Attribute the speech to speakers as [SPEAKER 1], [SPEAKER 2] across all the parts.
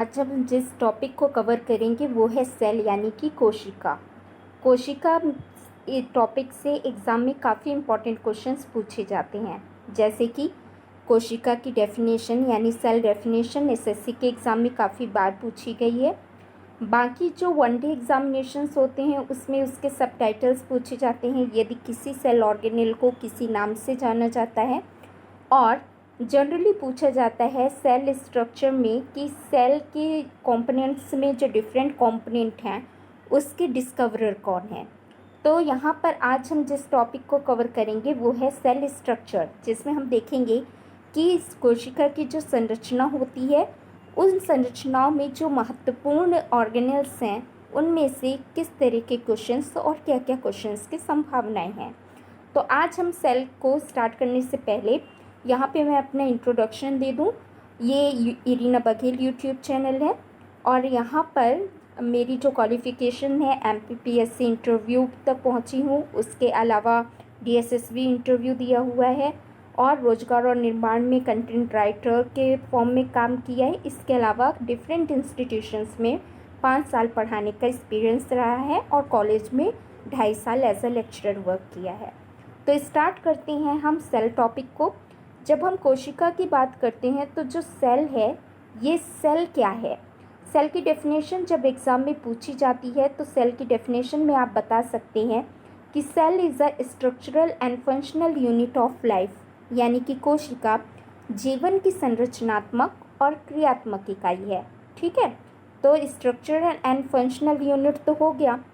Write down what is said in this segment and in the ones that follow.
[SPEAKER 1] आज हम जिस टॉपिक को कवर करेंगे वो है सेल यानी कि कोशिका। कोशिका टॉपिक से एग्ज़ाम में काफ़ी इंपॉर्टेंट क्वेश्चंस पूछे जाते हैं, जैसे कि कोशिका की डेफिनेशन यानी सेल डेफिनेशन एसएससी के एग्ज़ाम में काफ़ी बार पूछी गई है। बाकी जो वनडे एग्जामिनेशंस होते हैं उसमें उसके सबटाइटल्स पूछे जाते हैं यदि किसी सेल ऑर्गेनेल को किसी नाम से जाना जाता है। और जनरली पूछा जाता है सेल स्ट्रक्चर में कि सेल के कंपोनेंट्स में जो डिफरेंट कंपोनेंट हैं उसके डिस्कवरर कौन है। तो यहाँ पर आज हम जिस टॉपिक को कवर करेंगे वो है सेल स्ट्रक्चर, जिसमें हम देखेंगे कि इस कोशिका की जो संरचना होती है उन संरचनाओं में जो महत्वपूर्ण ऑर्गेनेल्स हैं उनमें से किस तरह के क्वेश्चंस और क्या क्या क्वेश्चंस की संभावनाएं हैं। तो आज हम सेल को स्टार्ट करने से पहले यहाँ पे मैं अपना इंट्रोडक्शन दे दूँ। ये इरीना बघेल यूट्यूब चैनल है और यहाँ पर मेरी जो क्वालिफ़िकेशन है एमपीपीएससी इंटरव्यू तक पहुँची हूँ, उसके अलावा डीएसएसबी इंटरव्यू दिया हुआ है और रोजगार और निर्माण में कंटेंट राइटर के फॉर्म में काम किया है। इसके अलावा डिफरेंट इंस्टीट्यूशंस में 5 साल पढ़ाने का एक्सपीरियंस रहा है और कॉलेज में 2.5 साल एज अ लेक्चरर वर्क किया है। तो स्टार्ट करते हैं हम सेल टॉपिक को। जब हम कोशिका की बात करते हैं तो जो सेल है, ये सेल क्या है? सेल की डेफिनेशन जब एग्ज़ाम में पूछी जाती है तो सेल की डेफिनेशन में आप बता सकते हैं कि cell is a structural and functional unit of life, यानी कि कोशिका जीवन की संरचनात्मक और क्रियात्मक इकाई है। ठीक है, तो स्ट्रक्चरल एंड फंक्शनल यूनिट तो हो गया।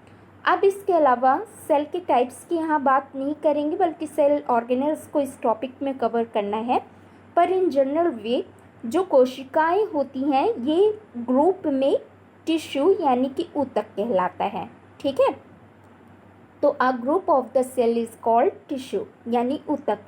[SPEAKER 1] अब इसके अलावा सेल के टाइप्स की यहाँ बात नहीं करेंगे, बल्कि सेल ऑर्गेनल्स को इस टॉपिक में कवर करना है। पर इन जनरल वे जो कोशिकाएं होती हैं ये ग्रुप में टिश्यू यानी कि ऊतक कहलाता है। ठीक है, तो a group of the cell is called tissue यानी ऊतक।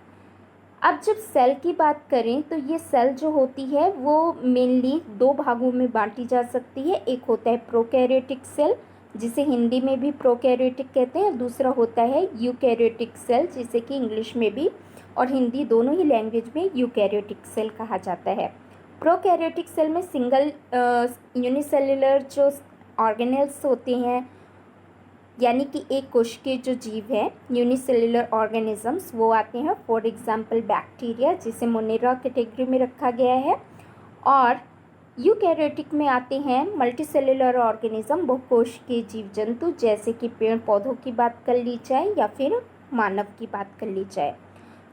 [SPEAKER 1] अब जब सेल की बात करें तो ये सेल जो होती है वो मेनली 2 भागों में बांटी जा सकती है। एक होता है प्रोकैरियोटिक सेल, जिसे हिंदी में भी प्रोकैरियोटिक कहते हैं, दूसरा होता है यूकैरियोटिक सेल, जिसे कि इंग्लिश में भी और हिंदी दोनों ही लैंग्वेज में यूकैरियोटिक सेल कहा जाता है। प्रोकैरियोटिक सेल में सिंगल यूनिसेल्युलर जो ऑर्गेनेल्स होते हैं, यानी कि एक कोशिकीय जो जीव है यूनिसेल्युलर ऑर्गेनिजम्स वो आते हैं। फॉर एग्जांपल बैक्टीरिया, जिसे मोनेरा कैटेगरी में रखा गया है। और यूकैरियोटिक में आते हैं मल्टीसेल्युलर ऑर्गेनिज्म, बहुकोशिकीय जीव जंतु, जैसे कि पेड़ पौधों की बात कर ली जाए या फिर मानव की बात कर ली जाए।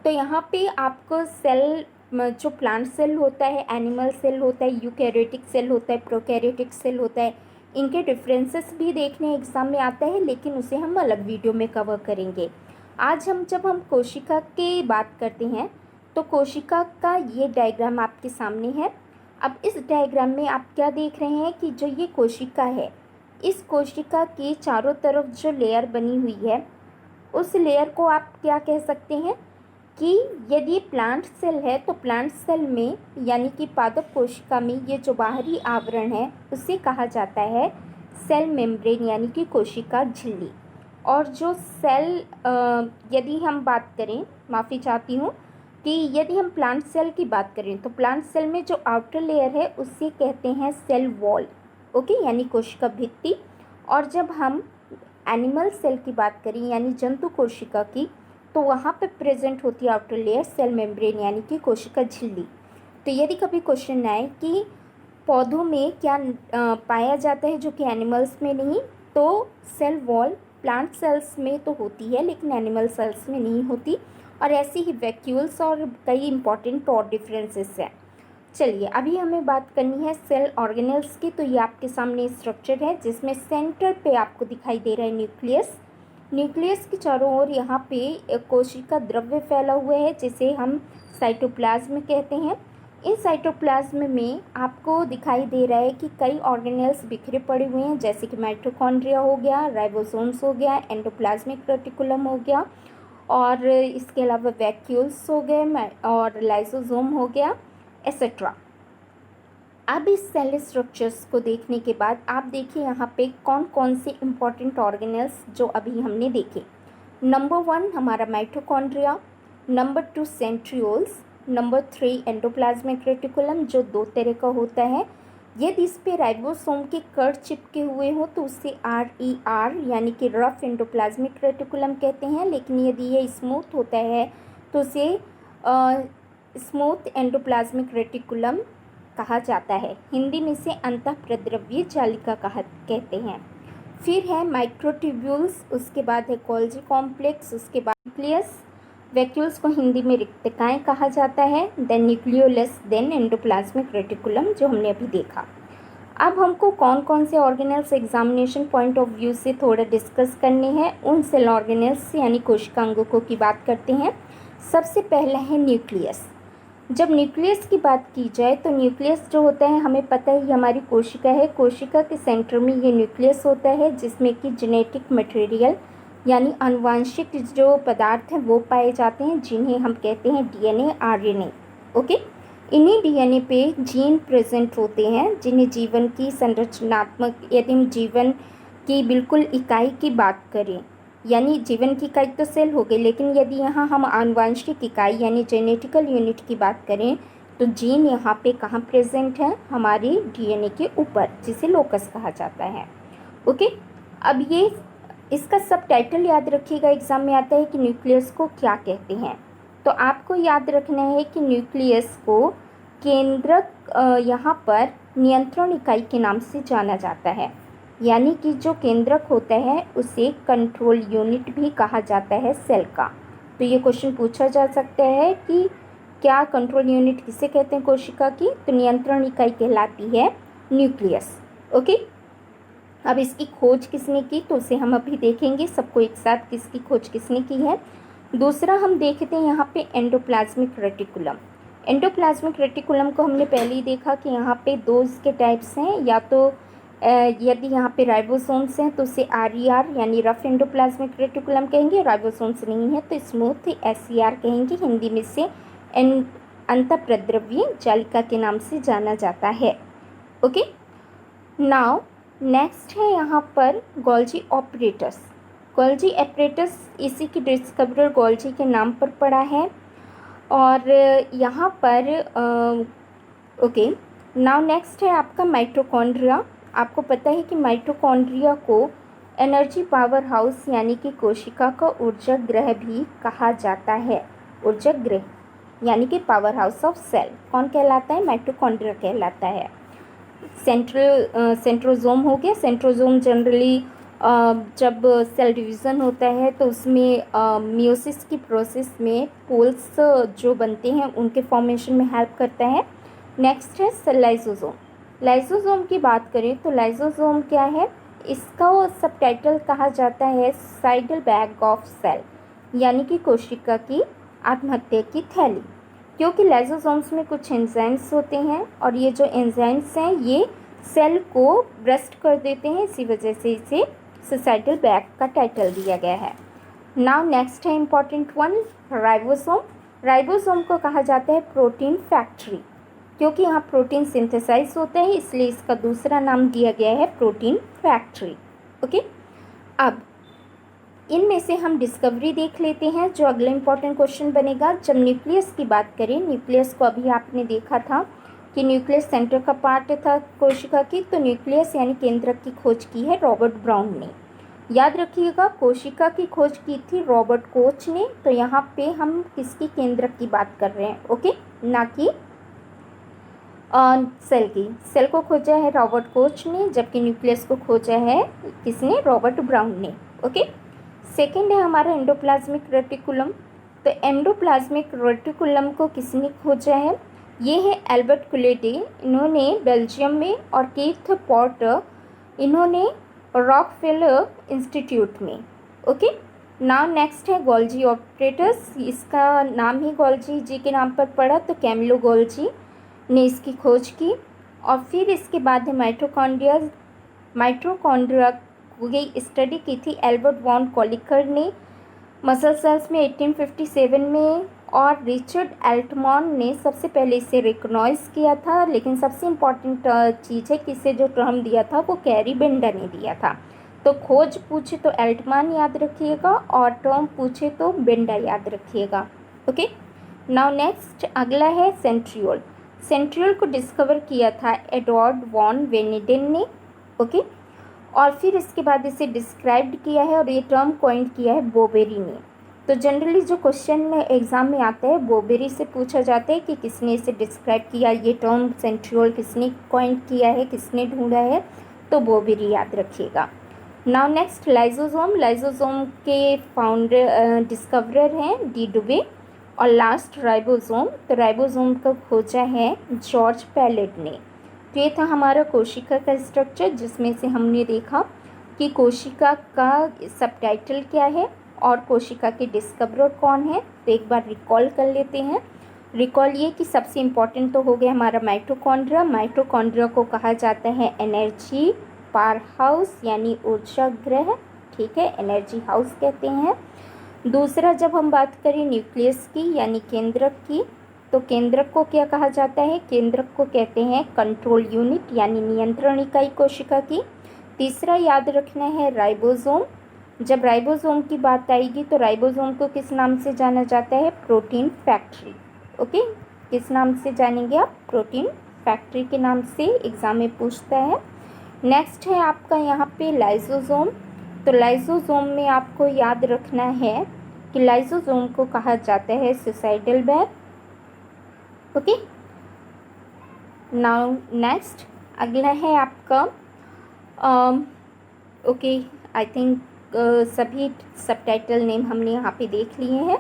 [SPEAKER 1] तो यहाँ पे आपको सेल जो प्लांट सेल होता है, एनिमल सेल होता है, यूकैरियोटिक सेल होता है, प्रोकैरियोटिक सेल होता है, इनके डिफरेंसेस भी देखने एग्ज़ाम में आता है, लेकिन उसे हम अलग वीडियो में कवर करेंगे। आज जब हम कोशिका की बात करते हैं तो कोशिका का ये डायग्राम आपके सामने है। अब इस डायग्राम में आप क्या देख रहे हैं कि जो ये कोशिका है, इस कोशिका के चारों तरफ जो लेयर बनी हुई है उस लेयर को आप क्या कह सकते हैं कि यदि प्लांट सेल है तो प्लांट सेल में यानी कि पादप कोशिका में ये जो बाहरी आवरण है उसे कहा जाता है सेल मेम्ब्रेन यानी कि कोशिका झिल्ली। और जो सेल यदि हम बात करें, माफ़ी चाहती हूँ, कि यदि हम प्लांट सेल की बात करें तो प्लांट सेल में जो आउटर लेयर है उसे कहते हैं सेल वॉल, ओके, यानी कोशिका भित्ति। और जब हम एनिमल सेल की बात करें यानी जंतु कोशिका की, तो वहाँ पे प्रेजेंट होती है आउटर लेयर सेल मेम्ब्रेन यानी कि कोशिका झिल्ली। तो यदि कभी क्वेश्चन आए कि पौधों में क्या पाया जाता है जो कि एनिमल्स में नहीं, तो सेल वॉल प्लांट सेल्स में तो होती है लेकिन एनिमल सेल्स में नहीं होती। और ऐसी ही वैक्यूल्स और कई इंपॉर्टेंट और डिफरेंसेस हैं। चलिए अभी हमें बात करनी है सेल ऑर्गेनेल्स की। तो ये आपके सामने स्ट्रक्चर है जिसमें सेंटर पे आपको दिखाई दे रहा है न्यूक्लियस। न्यूक्लियस के चारों ओर यहाँ पे कोशिका द्रव्य फैला हुआ है जिसे हम साइटोप्लाज्म कहते हैं। इस साइटोप्लाज्म में आपको दिखाई दे रहा है कि कई ऑर्गेनेल्स बिखरे पड़े हुए हैं, जैसे कि माइटोकॉन्ड्रिया हो गया, राइबोसोम्स हो गया, एंडोप्लाज्मिक रेटिकुलम हो गया, और इसके अलावा वैक्यूल्स हो गए और लाइसोसोम हो गया, एसेट्रा। अब इस सेल स्ट्रक्चर्स को देखने के बाद आप देखिए यहाँ पे कौन कौन से इम्पॉर्टेंट ऑर्गेनेल्स जो अभी हमने देखे। नंबर 1 हमारा mitochondria, number 2 centrioles, number 3 endoplasmic reticulum जो 2 तरह का होता है, यदि इस पे राइबोसोम के कड़ चिपके हुए हो तो उसे RER यानी कि रफ एंडोप्लाज्मिक रेटिकुलम कहते हैं, लेकिन यदि ये स्मूथ होता है तो उसे स्मूथ एंडोप्लाज्मिक रेटिकुलम कहा जाता है। हिंदी में इसे अंतःप्रद्रव्य जालिका कहते हैं। फिर है माइक्रोट्यूब्यूल्स, उसके बाद है गोल्जी कॉम्प्लेक्स, उसके बाद न्यूक्लियस। वैक्यूल्स को हिंदी में रिक्तकाएँ कहा जाता है, then nucleolus, then endoplasmic reticulum जो हमने अभी देखा। अब हमको कौन कौन से organelles examination point of view से थोड़ा डिस्कस करने हैं। उन सेल ऑर्गेनेल्स यानी कोशिकांगों की बात करते हैं। सबसे पहला है न्यूक्लियस। जब न्यूक्लियस की बात की जाए तो न्यूक्लियस जो होता है हमें पता है हमारी कोशिका है। कोशिका के सेंटर में ये न्यूक्लियस होता है जिसमें कि जेनेटिक मटेरियल यानी आनुवांशिक जो पदार्थ हैं वो पाए जाते हैं, जिन्हें हम कहते हैं DNA RNA। ओके, इन्हीं DNA पे जीन प्रेजेंट होते हैं जिन्हें जीवन की संरचनात्मक, यदि हम जीवन की बिल्कुल इकाई की बात करें, यानी जीवन की इकाई तो सेल हो गई, लेकिन यदि यहाँ हम आनुवांशिक इकाई यानी जेनेटिकल यूनिट की बात करें तो जीन यहाँ पे कहाँ प्रेजेंट है, हमारी DNA के ऊपर, जिसे लोकस कहा जाता है। ओके, अब ये इसका सब टाइटल याद रखिएगा, एग्जाम में आता है कि न्यूक्लियस को क्या कहते हैं। तो आपको याद रखना है कि न्यूक्लियस को केंद्रक यहाँ पर नियंत्रण इकाई के नाम से जाना जाता है, यानी कि जो केंद्रक होता है उसे कंट्रोल यूनिट भी कहा जाता है सेल का। तो ये क्वेश्चन पूछा जा सकता है कि क्या कंट्रोल यूनिट किसे कहते हैं कोशिका की, तो नियंत्रण इकाई कहलाती है न्यूक्लियस। ओके, अब इसकी खोज किसने की तो उसे हम अभी देखेंगे, सबको एक साथ किसकी खोज किसने की है। दूसरा हम देखते हैं यहाँ पे एंडोप्लाज्मिक रेटिकुलम। एंडोप्लाज्मिक रेटिकुलम को हमने पहले ही देखा कि यहाँ पे दो इसके टाइप्स हैं, या तो यदि यहाँ पे राइबोसोम्स हैं तो उसे RER यानी रफ एंडोप्लाज्मिक रेटिकुलम कहेंगे, राइबोसोम्स नहीं है तो स्मूथ SER कहेंगे। हिंदी में से अंतःप्रद्रव्य जालिका के नाम से जाना जाता है। ओके, नाउ नेक्स्ट है यहाँ पर गोल्जी ऑपरेटस। गोल्जी ऑपरेटस इसी की डिस्कवरर गोल्जी के नाम पर पड़ा है। और यहाँ पर ओके, नाउ नेक्स्ट है आपका माइटोकॉन्ड्रिया। आपको पता है कि माइटोकॉन्ड्रिया को एनर्जी पावर हाउस यानी कि कोशिका का ऊर्जा गृह भी कहा जाता है। ऊर्जा गृह यानी कि पावर हाउस ऑफ सेल कौन कहलाता है, माइटोकॉन्ड्रिया कहलाता है। सेंट्रोजोम हो गया। सेंट्रोजोम जनरली जब सेल डिवीज़न होता है तो उसमें मियोसिस की प्रोसेस में पोल्स जो बनते हैं उनके फॉर्मेशन में हेल्प करता है। नेक्स्ट है लाइसोसोम। लाइसोसोम की बात करें तो लाइसोसोम क्या है, इसका सब टाइटल कहा जाता है साइडल बैग ऑफ सेल, यानी कि कोशिका की आत्महत्या की थैली, क्योंकि लाइसोसोम्स में कुछ एंजाइम्स होते हैं और ये जो एंजाइम्स हैं ये सेल को ब्रस्ट कर देते हैं, इसी वजह से इसे सुसाइडल बैग का टाइटल दिया गया है। नाउ नेक्स्ट है इम्पॉर्टेंट वन, राइबोसोम। राइबोसोम को कहा जाता है प्रोटीन फैक्ट्री, क्योंकि यहाँ प्रोटीन सिंथेसाइज होता है इसलिए इसका दूसरा नाम दिया गया है प्रोटीन फैक्ट्री। ओके, अब इनमें से हम डिस्कवरी देख लेते हैं जो अगला इंपॉर्टेंट क्वेश्चन बनेगा। जब न्यूक्लियस की बात करें, न्यूक्लियस को अभी आपने देखा था कि न्यूक्लियस सेंटर का पार्ट था कोशिका की, तो न्यूक्लियस यानी केंद्रक की खोज की है रॉबर्ट ब्राउन ने। याद रखिएगा कोशिका की खोज की थी रॉबर्ट कोच ने, तो यहाँ पे हम किसकी केंद्रक की बात कर रहे हैं, ओके, ना कि सेल की। सेल को खोजा है रॉबर्ट कोच ने, जबकि न्यूक्लियस को खोजा है किसने, रॉबर्ट ब्राउन ने। ओके, सेकेंड है हमारा एंडोप्लाज्मिक रेटिकुलम। तो एंडोप्लाज्मिक रेटिकुलम को किसने खोजा है, ये है एल्बर्ट कुलेडी, इन्होंने बेल्जियम में, और कीथ पॉटर इन्होंने रॉकफेलर इंस्टीट्यूट में। ओके, नाउ नेक्स्ट है गोल्जी ऑपरेटस। इसका नाम ही गोल्जी जी के नाम पर पड़ा, तो कैमिलो गोल्जी ने इसकी खोज की। और फिर इसके बाद है माइटोकॉन्ड्रिया। माइटोकॉन्ड्रिया की स्टडी की थी एल्बर्ट वॉन कॉलिकर ने मसल सेल्स में 1857 में, और रिचर्ड एल्टमॉन ने सबसे पहले इसे रिकॉग्नाइज किया था। लेकिन सबसे इम्पॉर्टेंट चीज़ है कि इसे जो टर्म दिया था वो कैरी बेंडर ने दिया था। तो खोज पूछे तो एल्टमॉन याद रखिएगा और टर्म पूछे तो बेंडर याद रखिएगा। ओके, नाउ नेक्स्ट अगला है सेंट्रियोल। सेंट्रियोल को डिस्कवर किया था एडवर्ड वॉन वेनेडेन ने। ओके, और फिर इसके बाद इसे डिस्क्राइब्ड किया है और ये टर्म कॉइंड किया है बोबेरी ने। तो जनरली जो क्वेश्चन एग्ज़ाम में आता है बोबेरी से पूछा जाता है कि किसने इसे डिस्क्राइब किया, ये टर्म सेंट्रियोल किसने कॉइंड किया है, किसने ढूंढा है, तो बोबेरी याद रखिएगा। Now next lysosome. लाइजोसोम के फाउंडर डिस्कवरर हैं डी डुबे। और लास्ट राइबोसोम। तो राइबोसोम को खोजा है जॉर्ज पैलेट ने। तो ये था हमारा कोशिका का स्ट्रक्चर, जिसमें से हमने देखा कि कोशिका का सबटाइटल क्या है और कोशिका के डिस्कवरर कौन है। तो एक बार रिकॉल कर लेते हैं। रिकॉल ये कि सबसे इम्पॉर्टेंट तो हो गया हमारा माइटोकॉन्ड्रिया। माइटोकॉन्ड्रिया को कहा जाता है एनर्जी पावर हाउस यानी ऊर्जा गृह, ठीक है, एनर्जी हाउस कहते हैं। दूसरा, जब हम बात करें न्यूक्लियस की यानी केंद्रक की, तो केंद्रक को क्या कहा जाता है, केंद्रक को कहते हैं कंट्रोल यूनिट यानी नियंत्रण इकाई कोशिका की। तीसरा याद रखना है राइबोसोम। जब राइबोसोम की बात आएगी तो राइबोसोम को किस नाम से जाना जाता है, प्रोटीन फैक्ट्री। ओके, किस नाम से जानेंगे आप, प्रोटीन फैक्ट्री के नाम से एग्जाम में पूछता है। नेक्स्ट है आपका यहाँ पे लाइसोसोम। तो लाइसोसोम में आपको याद रखना है कि लाइसोसोम को कहा जाता है suicidal bag. Okay, now next अगला है आपका ओके, आई थिंक सभी सबटाइटल नेम हमने यहाँ पे देख लिए हैं।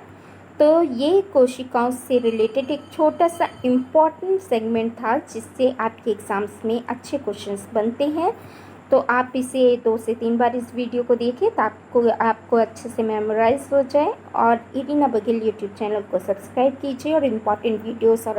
[SPEAKER 1] तो ये कोशिकाओं से रिलेटेड एक छोटा सा इम्पॉर्टेंट सेगमेंट था, जिससे आपके एग्ज़ाम्स में अच्छे क्वेश्चंस बनते हैं। तो आप इसे 2 से 3 बार इस वीडियो को देखिए तो आपको अच्छे से मेमोराइज हो जाए। और इरीना बघेल यूट्यूब चैनल को सब्सक्राइब कीजिए और इम्पॉर्टेंट वीडियोस और